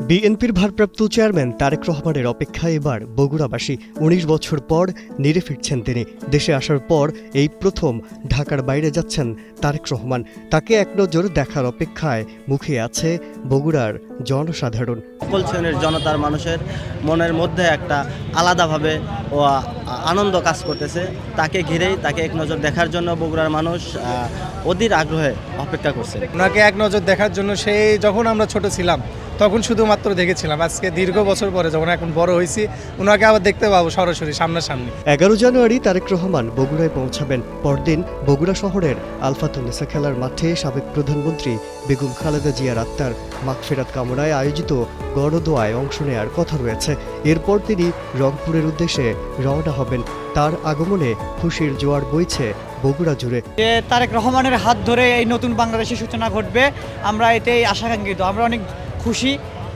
বিএনপির ভারপ্রাপ্ত চেয়ারম্যান তারেক রহমানের অপেক্ষায় এবার বগুড়াবাসী। ১৯ বছর পর নিরে ফিরছেন তিনি। দেশে আসার পর এই প্রথম ঢাকার বাইরে যাচ্ছেন তারেক রহমান। তাকে এক নজর দেখার অপেক্ষায় মুখে আছে বগুড়ার জনসাধারণ। সকল শ্রেণীর জনতার মানুষের মনের মধ্যে একটা আলাদাভাবে ও আনন্দ কাজ করতেছে। তাকে ঘিরেই তাকে এক নজর দেখার জন্য বগুড়ার মানুষ অধীর আগ্রহে অপেক্ষা করছে। ওনাকে এক নজর দেখার জন্য সেই যখন আমরা ছোট ছিলাম তখন শুধুমাত্র দেখেছিলাম। আজকে দীর্ঘ বছর পরে যখন এখন বড় হয়েছি ওনাকে আবার দেখতে পাবো সরাসরি সামনাসামনি। ১১ জানুয়ারি তারেক রহমান বগুড়ায় পৌঁছাবেন। পরদিন বগুড়া শহরের আলফাতুন্নেসা খেলার মাঠে সাবেক প্রধানমন্ত্রী বেগম খালেদা জিয়ার আত্মার মাগফিরাত কামনায় আয়োজিত গণদোয়ায় অংশ নেওয়ার কথা রয়েছে। এরপর তিনি রংপুরের উদ্দেশ্যে রওনা হবেন। তার আগমনে খুশির জোয়ার বইছে বগুড়া জুড়ে। তারেক রহমানের হাত ধরে এই নতুন বাংলাদেশের সূচনা ঘটবে, আমরা এতেই আশাকাঙ্ক্ষিত। আমরা অনেক খুশি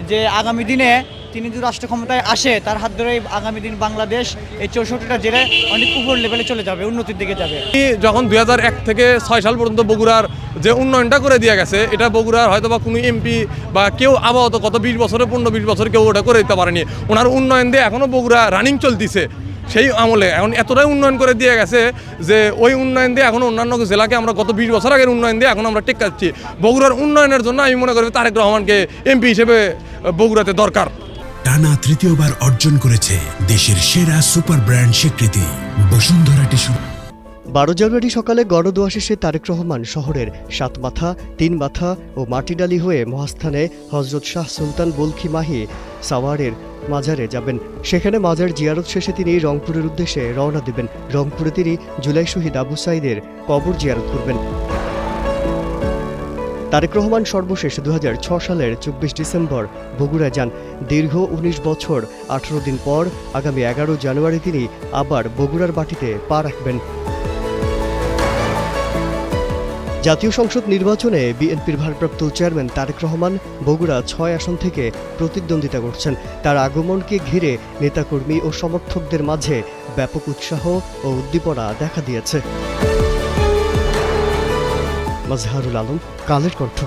যে আগামী দিনে তিনি যদি রাষ্ট্র ক্ষমতায় আসে, তার হাত ধরে আগামী দিন বাংলাদেশ এই ৬৪টা জেলায় অনেক উপর লেভেলে চলে যাবে, উন্নতির দিকে যাবে। যখন ২০০১ থেকে ৬ সাল পর্যন্ত বগুড়ার যে উন্নয়নটা করে দিয়ে গেছে, এটা বগুড়ার হয়তো বা কোনো এমপি বা কেউ আপাতত গত ২০ বছরে ১৫-২০ বছর কেউ ওটা করে দিতে পারেনি। ওনার উন্নয়ন দিয়ে এখনও বগুড়া রানিং চলতেছে। সেই আমলে এখন এতটাই উন্নয়ন করে দিয়ে গেছে যে ওই উন্নয়ন দিয়ে এখন অন্যান্য জেলাকে আমরা গত ২০ বছর আগের উন্নয়ন দিয়ে এখন আমরা টেক্কাচ্ছি। বগুড়ার উন্নয়নের জন্য আমি মনে করি তারেক রহমানকে এমপি হিসেবে বগুড়াতে দরকার। টানা তৃতীয়বার অর্জন করেছে দেশের সেরা সুপার ব্র্যান্ড স্বীকৃতি বসুন্ধরা টিস্যু। ১২ জানুয়ারি সকালে গণদোয়া শেষে তারেক রহমান শহরের সাতমাথা, তিনমাথা ও মাটিডালি হয়ে মহাস্থানে হজরত শাহ সুলতান বলখি মাহি সাওয়ারের মাজারে যাবেন। সেখানে মাজার জিয়ারত শেষে তিনি রংপুরের উদ্দেশ্যে রওনা দেবেন। রংপুরে তিনি জুলাই শহীদ আবু সাইদের কবর জিয়ারত করবেন। তারেক রহমান সর্বশেষ ২০০৬ সালের ২৪ ডিসেম্বর বগুড়া যান। দীর্ঘ ১৯ বছর ১৮ দিন পর আগামী ১১ জানুয়ারি তিনি আবার বগুড়ার মাটিতে পা রাখবেন। জাতীয় সংসদ নির্বাচনে বিএনপির ভারপ্রাপ্ত চেয়ারম্যান তারেক রহমান বগুড়া ৬ আসন থেকে প্রতিদ্বন্দ্বিতা করছেন। তার আগমনকে ঘিরে নেতাকর্মী ও সমর্থকদের মাঝে ব্যাপক উৎসাহ ও উদ্দীপনা দেখা দিয়েছে। মাজহারুল আলম, কালের কণ্ঠ।